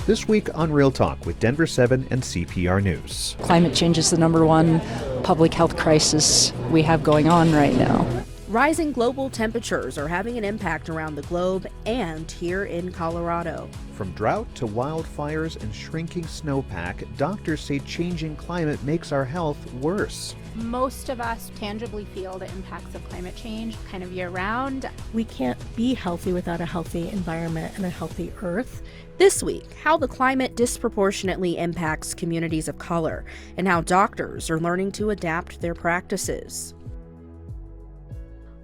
This week on Real Talk with Denver7 and CPR News. Climate change is the number one public health crisis we have going on right now. Rising global temperatures are having an impact around the globe and here in Colorado. From drought to wildfires and shrinking snowpack, doctors say changing climate makes our health worse. Most of us tangibly feel the impacts of climate change kind of year round. We can't be healthy without a healthy environment and a healthy earth. This week, how the climate disproportionately impacts communities of color and how doctors are learning to adapt their practices.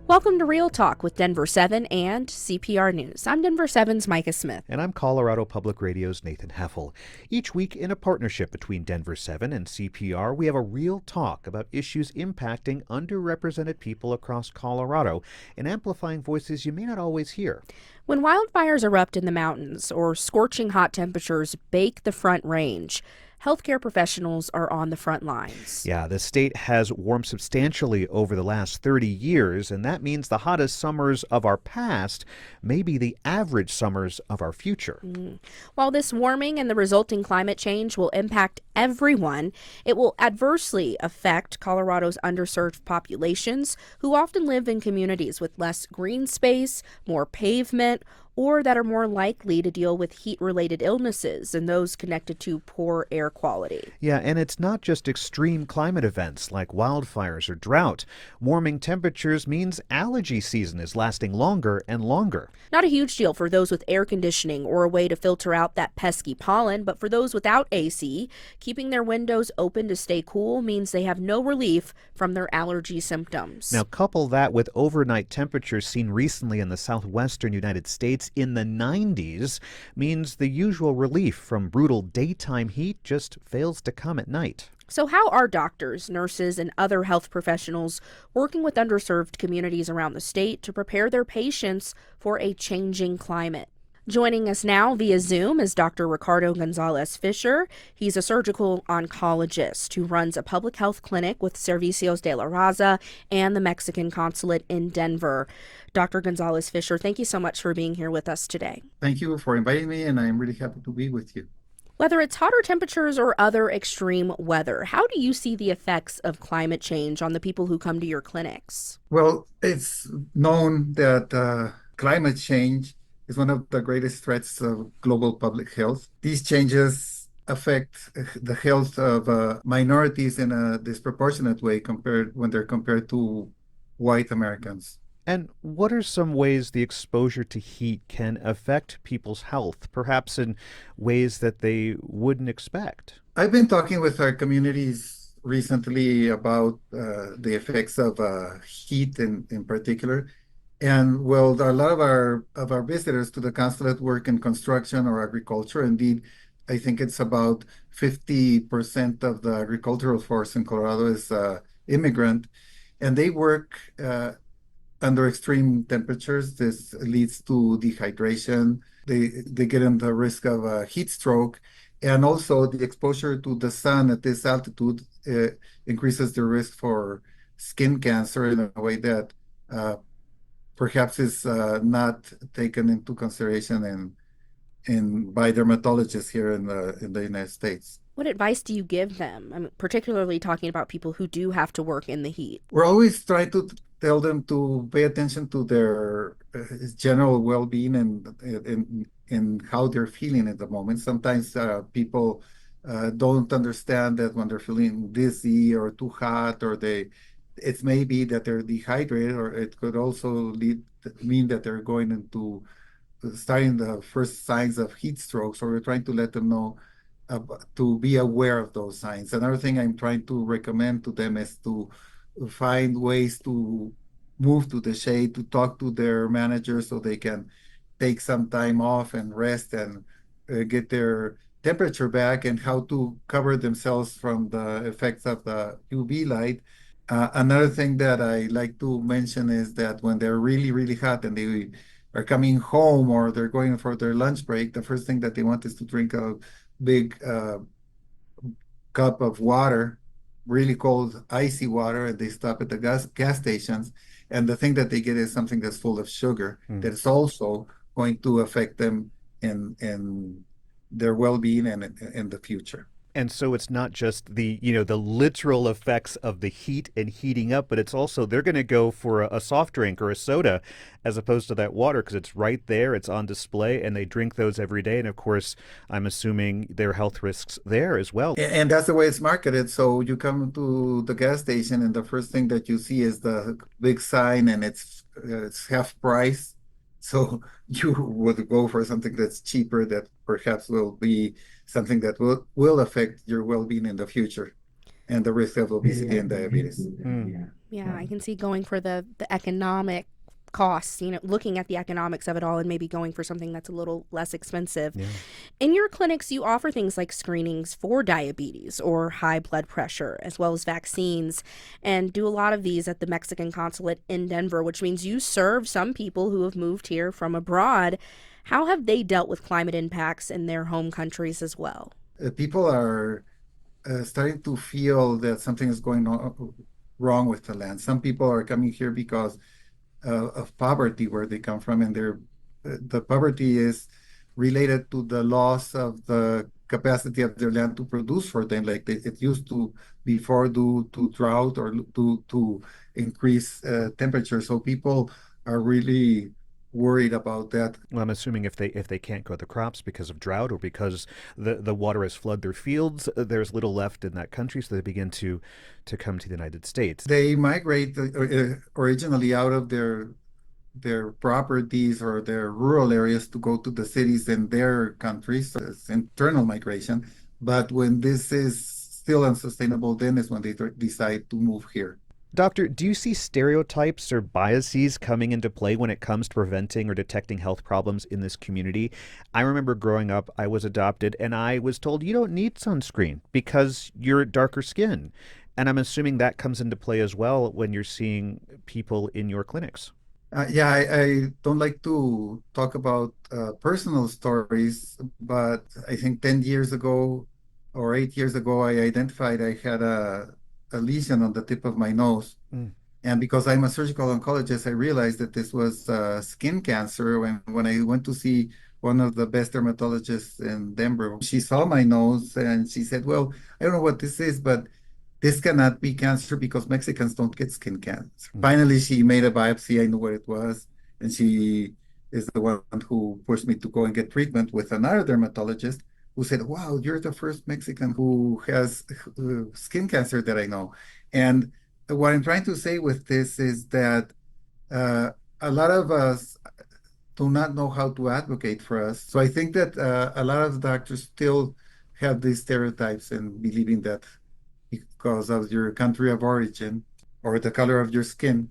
Welcome to Real Talk with Denver7 and CPR News. I'm Denver7's Micah Smith. And I'm Colorado Public Radio's Nathan Heffel. Each week, in a partnership between Denver7 and CPR, we have a real talk about issues impacting underrepresented people across Colorado and amplifying voices you may not always hear. When wildfires erupt in the mountains or scorching hot temperatures bake the Front Range, healthcare professionals are on the front lines. Yeah, the state has warmed substantially over the last 30 years, and that means the hottest summers of our past may be the average summers of our future. While this warming and the resulting climate change will impact everyone, it will adversely affect Colorado's underserved populations who often live in communities with less green space, more pavement, or that are more likely to deal with heat-related illnesses and those connected to poor air quality. Yeah, and it's not just extreme climate events like wildfires or drought. Warming temperatures means allergy season is lasting longer and longer. Not a huge deal for those with air conditioning or a way to filter out that pesky pollen, but for those without AC, keeping their windows open to stay cool means they have no relief from their allergy symptoms. Now, couple that with overnight temperatures seen recently in the southwestern United States in the 90s means the usual relief from brutal daytime heat just fails to come at night. So how are doctors, nurses, and other health professionals working with underserved communities around the state to prepare their patients for a changing climate? Joining us now via Zoom is Dr. Ricardo Gonzalez Fisher. He's a surgical oncologist who runs a public health clinic with Servicios de la Raza and the Mexican Consulate in Denver. Dr. Gonzalez Fisher, thank you so much for being here with us today. Thank you for inviting me, and I'm really happy to be with you. Whether it's hotter temperatures or other extreme weather, how do you see the effects of climate change on the people who come to your clinics? Well, it's known that climate change is one of the greatest threats of global public health. These changes affect the health of minorities in a disproportionate way when they're compared to white Americans. And what are some ways the exposure to heat can affect people's health, perhaps in ways that they wouldn't expect? I've been talking with our communities recently about the effects of heat in particular. And well, a lot of our visitors to the consulate work in construction or agriculture. Indeed, I think it's about 50% of the agricultural force in Colorado is immigrant, and they work under extreme temperatures. This leads to dehydration. They get in the risk of a heat stroke, and also the exposure to the sun at this altitude increases the risk for skin cancer in a way that perhaps is not taken into consideration by dermatologists here in the United States. What advice do you give them? Particularly talking about people who do have to work in the heat. We're always trying to tell them to pay attention to their general well-being and how they're feeling at the moment. Sometimes people don't understand that when they're feeling dizzy or too hot, or it may be that they're dehydrated, or it could also mean that they're going into starting the first signs of heat stroke. So we're trying to let them know to be aware of those signs. Another thing I'm trying to recommend to them is to find ways to move to the shade, to talk to their managers so they can take some time off and rest and get their temperature back, and how to cover themselves from the effects of the UV light. Another thing that I like to mention is that when they're really, really hot and they are coming home or they're going for their lunch break, the first thing that they want is to drink a big cup of water, really cold, icy water, and they stop at the gas stations. And the thing that they get is something that's full of sugar that is also going to affect them in their well-being and the future. And so it's not just the, the literal effects of the heat and heating up, but it's also they're going to go for a soft drink or a soda as opposed to that water because it's right there, it's on display, and they drink those every day. And of course, I'm assuming there are health risks there as well. And that's the way it's marketed. So you come to the gas station and the first thing that you see is the big sign and it's half price. So you would go for something that's cheaper that perhaps will be something that will affect your well-being in the future and the risk of obesity and diabetes. Yeah, I can see going for the economic costs, looking at the economics of it all and maybe going for something that's a little less expensive. Yeah. In your clinics, you offer things like screenings for diabetes or high blood pressure, as well as vaccines, and do a lot of these at the Mexican consulate in Denver, which means you serve some people who have moved here from abroad. How have they dealt with climate impacts in their home countries as well? People are starting to feel that something is going on wrong with the land. Some people are coming here because of poverty where they come from, and the poverty is related to the loss of the capacity of their land to produce for them, like it used to before, due to drought or to increase temperature. So people are really worried about that. Well, I'm assuming if they can't grow the crops because of drought or because the water has flooded their fields, there's little left in that country, so they begin to come to the United States. They migrate originally out of their properties or their rural areas to go to the cities in their countries. So it's internal migration. But when this is still unsustainable, then is when they decide to move here. Doctor, do you see stereotypes or biases coming into play when it comes to preventing or detecting health problems in this community? I remember growing up, I was adopted, and I was told you don't need sunscreen because you're darker skin. And I'm assuming that comes into play as well when you're seeing people in your clinics. I don't like to talk about personal stories, but I think 10 years ago or 8 years ago, I identified I had a lesion on the tip of my nose. And because I'm a surgical oncologist, I realized that this was skin cancer. When I went to see one of the best dermatologists in Denver, she saw my nose and she said, well, I don't know what this is, but this cannot be cancer because Mexicans don't get skin cancer. Finally, she made a biopsy. I knew what it was. And she is the one who pushed me to go and get treatment with another dermatologist who said, wow, you're the first Mexican who has skin cancer that I know. And what I'm trying to say with this is that a lot of us do not know how to advocate for us. So I think that a lot of doctors still have these stereotypes and believing that because of your country of origin or the color of your skin,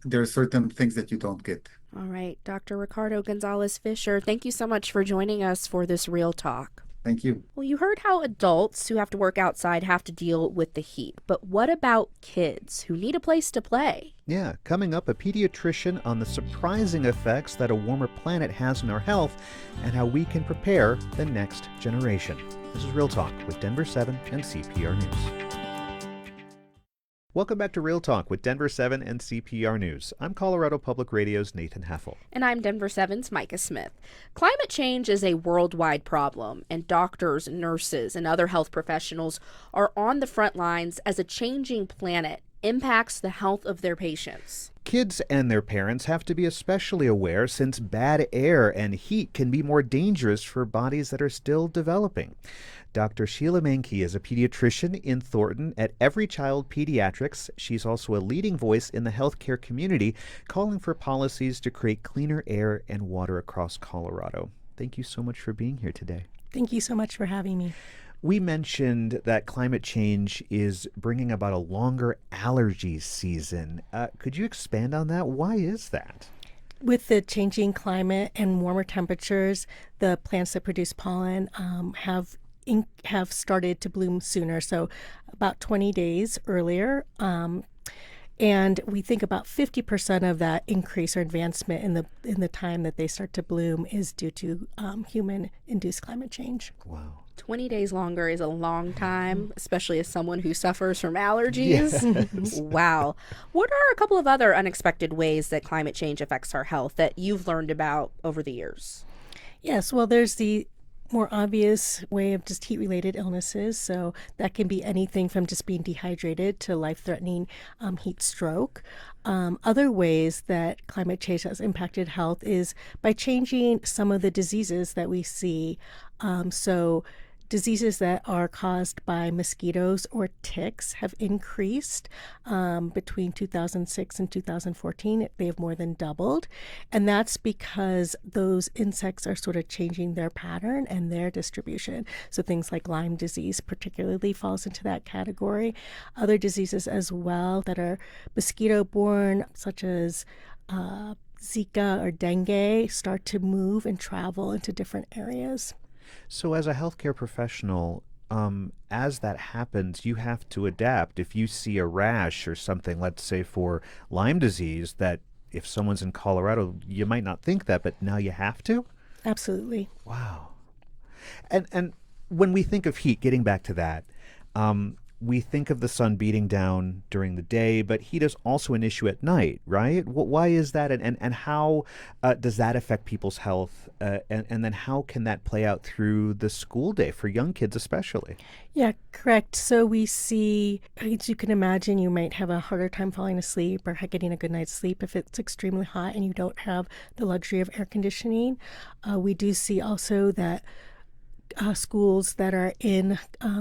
there are certain things that you don't get. All right, Dr. Ricardo Gonzalez-Fisher, thank you so much for joining us for this Real Talk. Thank you. Well, you heard how adults who have to work outside have to deal with the heat, but what about kids who need a place to play? Yeah, coming up, a pediatrician on the surprising effects that a warmer planet has on our health and how we can prepare the next generation. This is Real Talk with Denver7 and CPR News. Welcome back to Real Talk with Denver7 and CPR News. I'm Colorado Public Radio's Nathan Heffel. And I'm Denver7's Micah Smith. Climate change is a worldwide problem, and doctors, nurses, and other health professionals are on the front lines as a changing planet impacts the health of their patients. Kids and their parents have to be especially aware since bad air and heat can be more dangerous for bodies that are still developing. Dr. Sheila Mankey is a pediatrician in Thornton at Every Child Pediatrics. She's also a leading voice in the healthcare community, calling for policies to create cleaner air and water across Colorado. Thank you so much for being here today. Thank you so much for having me. We mentioned that climate change is bringing about a longer allergy season. Could you expand on that? Why is that? With the changing climate and warmer temperatures, the plants that produce pollen have started to bloom sooner, so about 20 days earlier. And we think about 50% of that increase or advancement in the time that they start to bloom is due to human-induced climate change. Wow. 20 days longer is a long time, especially as someone who suffers from allergies. Yes. Wow. What are a couple of other unexpected ways that climate change affects our health that you've learned about over the years? Yes, well, there's the more obvious way of just heat-related illnesses. So that can be anything from just being dehydrated to life-threatening heat stroke. Other ways that climate change has impacted health is by changing some of the diseases that we see. So diseases that are caused by mosquitoes or ticks have increased between 2006 and 2014. They have more than doubled. And that's because those insects are sort of changing their pattern and their distribution. So things like Lyme disease particularly falls into that category. Other diseases as well that are mosquito-borne, such as Zika or dengue, start to move and travel into different areas. So, as a healthcare professional, as that happens, you have to adapt. If you see a rash or something, let's say for Lyme disease, that if someone's in Colorado, you might not think that, but now you have to? Absolutely. Wow. And when we think of heat, getting back to that, we think of the sun beating down during the day, but heat is also an issue at night, right? Why is that, and how does that affect people's health, and then how can that play out through the school day for young kids especially? Yeah, correct. So we see, as you can imagine, you might have a harder time falling asleep or getting a good night's sleep if it's extremely hot and you don't have the luxury of air conditioning. We do see also that schools that are in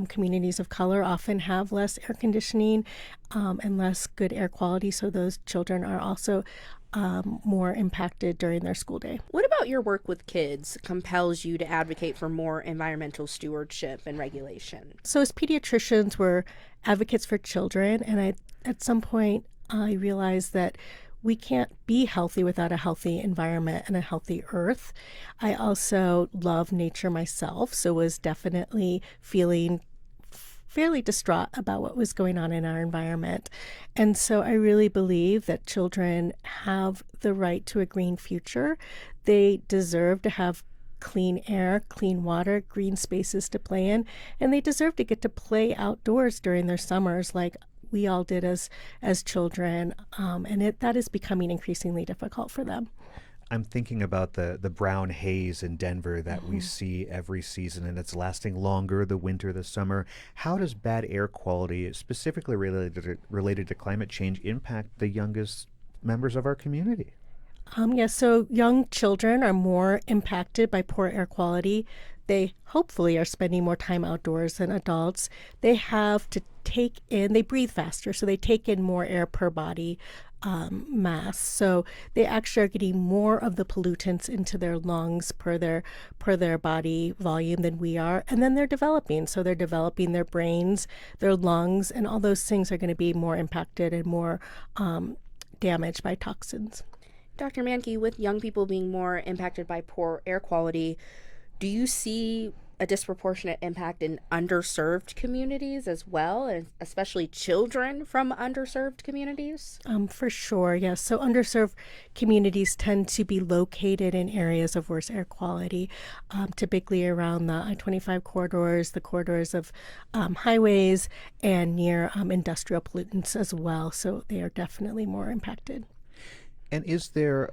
communities of color often have less air conditioning and less good air quality. So those children are also more impacted during their school day. What about your work with kids compels you to advocate for more environmental stewardship and regulation? So as pediatricians, we're advocates for children. And at some point, I realized that we can't be healthy without a healthy environment and a healthy earth. I also love nature myself, so was definitely feeling fairly distraught about what was going on in our environment. And so I really believe that children have the right to a green future. They deserve to have clean air, clean water, green spaces to play in, and they deserve to get to play outdoors during their summers like we all did as children, and that is becoming increasingly difficult for them. I'm thinking about the brown haze in Denver that we see every season, and it's lasting longer, the winter, the summer. How does bad air quality, specifically related to climate change, impact the youngest members of our community? Yes, so young children are more impacted by poor air quality. They hopefully are spending more time outdoors than adults. They have to they breathe faster, so they take in more air per body mass. So they actually are getting more of the pollutants into their lungs per their body volume than we are. And then they're developing. So they're developing their brains, their lungs, and all those things are going to be more impacted and more damaged by toxins. Dr. Mankey, with young people being more impacted by poor air quality, do you see a disproportionate impact in underserved communities as well, and especially children from underserved communities? For sure, yes. So underserved communities tend to be located in areas of worse air quality, typically around the I-25 corridors, the corridors of highways, and near industrial pollutants as well. So they are definitely more impacted. And is there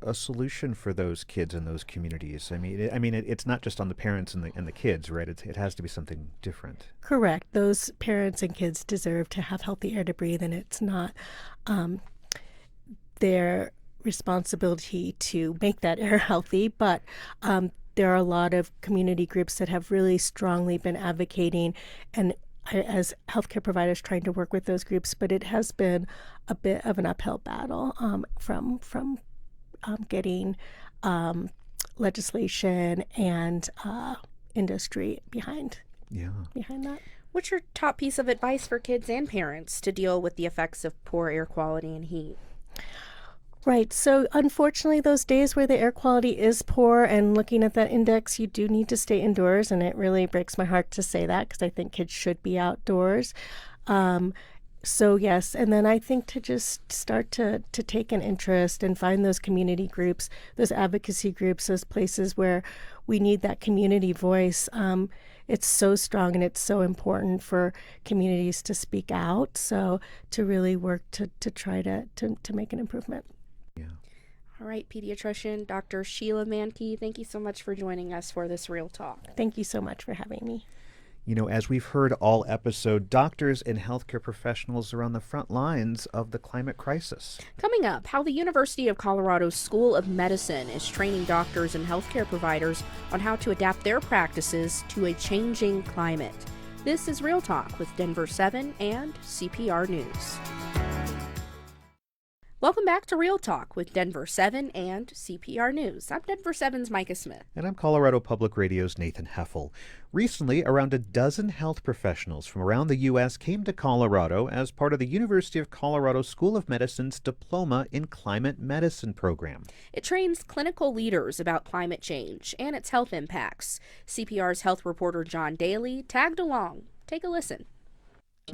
a solution for those kids in those communities? It's not just on the parents and the kids, right? It has to be something different. Correct. Those parents and kids deserve to have healthy air to breathe, and it's not their responsibility to make that air healthy. But there are a lot of community groups that have really strongly been advocating, and as healthcare providers trying to work with those groups, but it has been a bit of an uphill battle from getting legislation and industry behind that. What's your top piece of advice for kids and parents to deal with the effects of poor air quality and heat? Right. So unfortunately, those days where the air quality is poor and looking at that index, you do need to stay indoors. And it really breaks my heart to say that because I think kids should be outdoors. So yes, and then I think to just start to take an interest and find those community groups, those advocacy groups, those places where we need that community voice. It's so strong and it's so important for communities to speak out. So to really work to try to make an improvement. Yeah. All right, pediatrician Dr. Sheila Mankey, thank you so much for joining us for this Real Talk. Thank you so much for having me. You know, as we've heard all episode, doctors and healthcare professionals are on the front lines of the climate crisis. Coming up, how the University of Colorado School of Medicine is training doctors and healthcare providers on how to adapt their practices to a changing climate. This is Real Talk with Denver7 and CPR News. Welcome back to Real Talk with Denver7 and CPR News. I'm Denver7's Micah Smith. And I'm Colorado Public Radio's Nathan Heffel. Recently, around a dozen health professionals from around the U.S. came to Colorado as part of the University of Colorado School of Medicine's Diploma in Climate Medicine program. It trains clinical leaders about climate change and its health impacts. CPR's health reporter John Daly tagged along. Take a listen.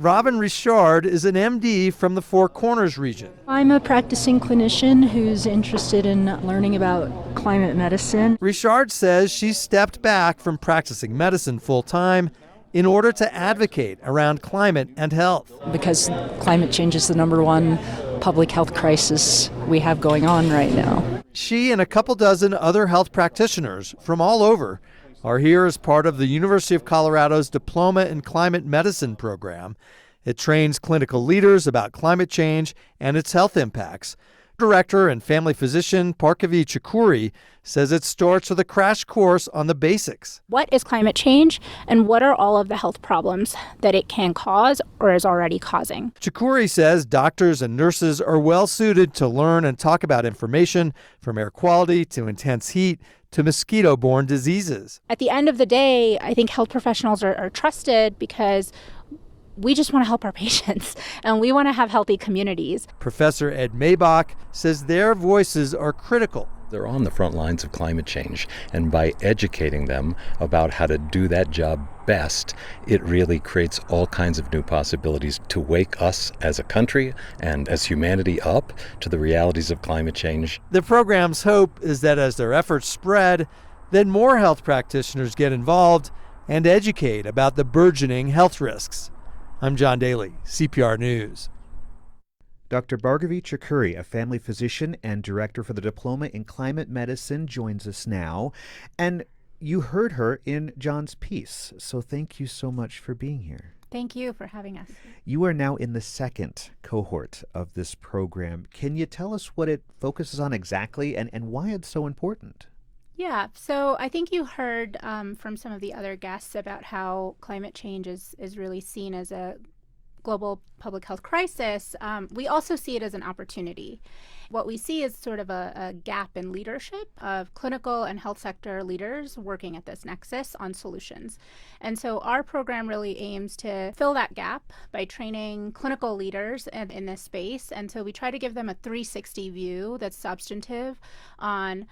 Robin Richard is an MD from the Four Corners region. I'm a practicing clinician who's interested in learning about climate medicine. Richard says she stepped back from practicing medicine full-time in order to advocate around climate and health. Because climate change is the number one public health crisis we have going on right now. She and a couple dozen other health practitioners from all over are here as part of the University of Colorado's Diploma in Climate Medicine program. It trains clinical leaders about climate change and its health impacts. Director and family physician Parkavi Chakuri says it starts with a crash course on the basics. What is climate change, and what are all of the health problems that it can cause or is already causing? Chakuri says doctors and nurses are well suited to learn and talk about information from air quality to intense heat to mosquito-borne diseases. At the end of the day, I think health professionals are trusted because we just want to help our patients and we want to have healthy communities. Professor Ed Maybach says their voices are critical. They're on the front lines of climate change, and by educating them about how to do that job best, it really creates all kinds of new possibilities to wake us as a country and as humanity up to the realities of climate change. The program's hope is that as their efforts spread, then more health practitioners get involved and educate about the burgeoning health risks. I'm John Daly, CPR News. Dr. Bhargavi Chakuri, a family physician and director for the Diploma in Climate Medicine, joins us now. And you heard her in John's piece, so thank you so much for being here. Thank you for having us. You are now in the second cohort of this program. Can you tell us what it focuses on exactly and why it's so important? Yeah, so I think you heard from some of the other guests about how climate change is really seen as a global public health crisis. We also see it as an opportunity. What we see is sort of a gap in leadership of clinical and health sector leaders working at this nexus on solutions. And so our program really aims to fill that gap by training clinical leaders in this space. And so we try to give them a 360 view that's substantive on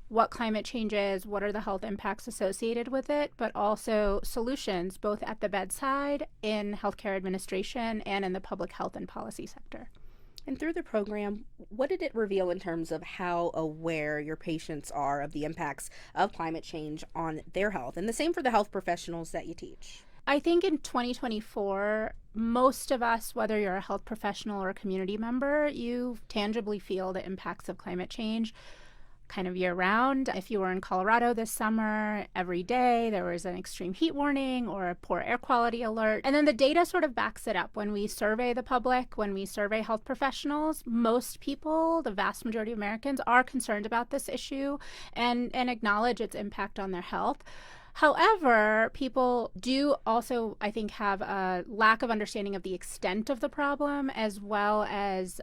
what climate change is, what are the health impacts associated with it, but also solutions both at the bedside, in healthcare administration, and in the public health and policy sector. And through the program, what did it reveal in terms of how aware your patients are of the impacts of climate change on their health? And the same for the health professionals that you teach. I think in 2024, most of us, whether you're a health professional or a community member, you tangibly feel the impacts of climate change kind of year-round. If you were in Colorado this summer, every day there was an extreme heat warning or a poor air quality alert. And then the data sort of backs it up. When we survey the public, when we survey health professionals, most people, the vast majority of Americans, are concerned about this issue and acknowledge its impact on their health. However, people do also, I think, have a lack of understanding of the extent of the problem, as well as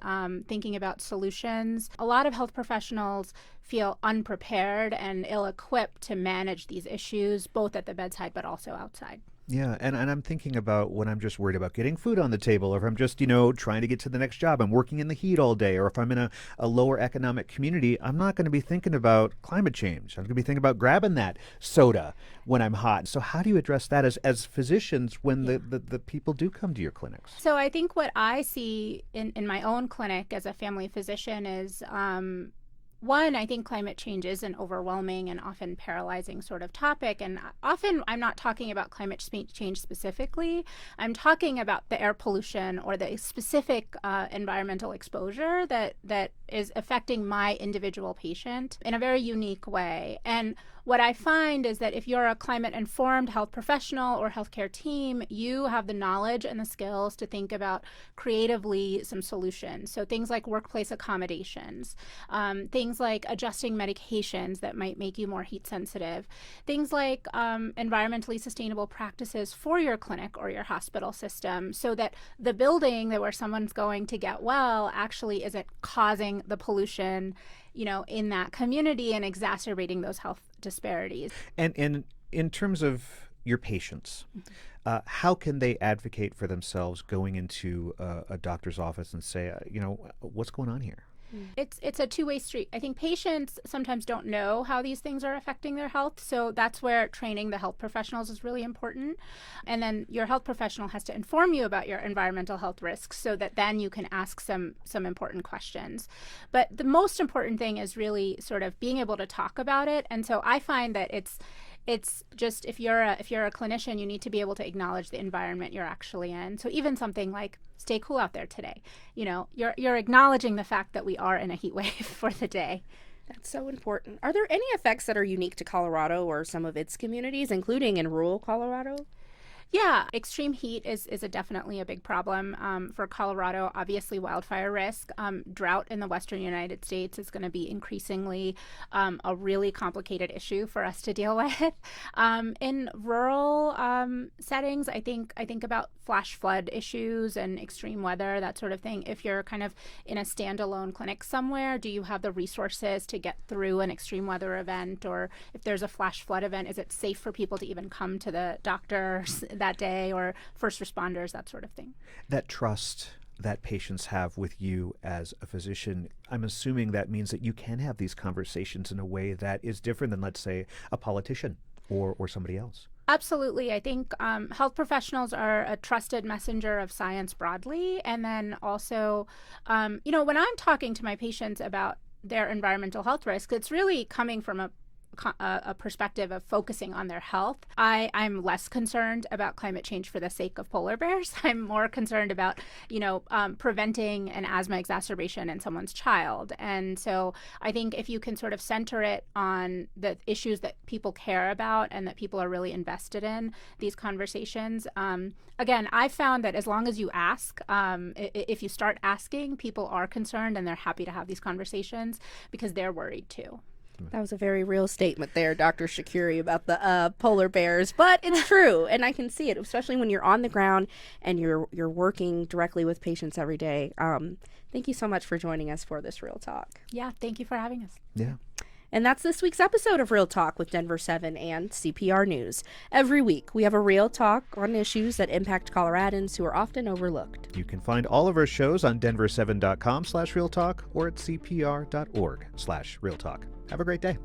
thinking about solutions. A lot of health professionals feel unprepared and ill-equipped to manage these issues, both at the bedside but also outside. Yeah, and I'm thinking about when I'm just worried about getting food on the table, or if I'm just, trying to get to the next job, I'm working in the heat all day, or if I'm in a lower economic community, I'm not going to be thinking about climate change. I'm going to be thinking about grabbing that soda when I'm hot. So how do you address that as physicians when the people do come to your clinics? So I think what I see in my own clinic as a family physician is one, I think climate change is an overwhelming and often paralyzing sort of topic. And often I'm not talking about climate change specifically. I'm talking about the air pollution or the specific environmental exposure that is affecting my individual patient in a very unique way. And what I find is that if you're a climate-informed health professional or healthcare team, you have the knowledge and the skills to think about creatively some solutions. So things like workplace accommodations, things like adjusting medications that might make you more heat sensitive, things like environmentally sustainable practices for your clinic or your hospital system, so that the building that where someone's going to get well actually isn't causing the pollution, in that community and exacerbating those health disparities. And in terms of your patients, how can they advocate for themselves going into a doctor's office and say, what's going on here? It's a two-way street. I think patients sometimes don't know how these things are affecting their health, so that's where training the health professionals is really important. And then your health professional has to inform you about your environmental health risks so that then you can ask some important questions. But the most important thing is really sort of being able to talk about it. And so I find that it's just if you're a clinician, you need to be able to acknowledge the environment you're actually in. So even something like stay cool out there today, you're acknowledging the fact that we are in a heat wave for the day. That's so important. Are there any effects that are unique to Colorado or some of its communities, including in rural Colorado? Yeah, extreme heat is definitely a big problem for Colorado. Obviously, wildfire risk. Drought in the western United States is going to be increasingly a really complicated issue for us to deal with. In rural settings, I think about flash flood issues and extreme weather, that sort of thing. If you're kind of in a standalone clinic somewhere, do you have the resources to get through an extreme weather event? Or if there's a flash flood event, is it safe for people to even come to the doctor that day, or first responders, that sort of thing? That trust that patients have with you as a physician, I'm assuming that means that you can have these conversations in a way that is different than, let's say, a politician or somebody else. Absolutely. I think health professionals are a trusted messenger of science broadly. And then also, when I'm talking to my patients about their environmental health risk, it's really coming from a perspective of focusing on their health. I'm less concerned about climate change for the sake of polar bears. I'm more concerned about, preventing an asthma exacerbation in someone's child. And so I think if you can sort of center it on the issues that people care about and that people are really invested in, these conversations, again, I found that as long as you ask, if you start asking, people are concerned and they're happy to have these conversations because they're worried too. That was a very real statement there, Dr. Shakuri, about the polar bears, but it's true, and I can see it, especially when you're on the ground and you're working directly with patients every day. Thank you so much for joining us for this Real Talk. Yeah, thank you for having us. Yeah. And that's this week's episode of Real Talk with Denver7 and CPR News. Every week, we have a real talk on issues that impact Coloradans who are often overlooked. You can find all of our shows on denver7.com/realtalk or at cpr.org/realtalk. Have a great day.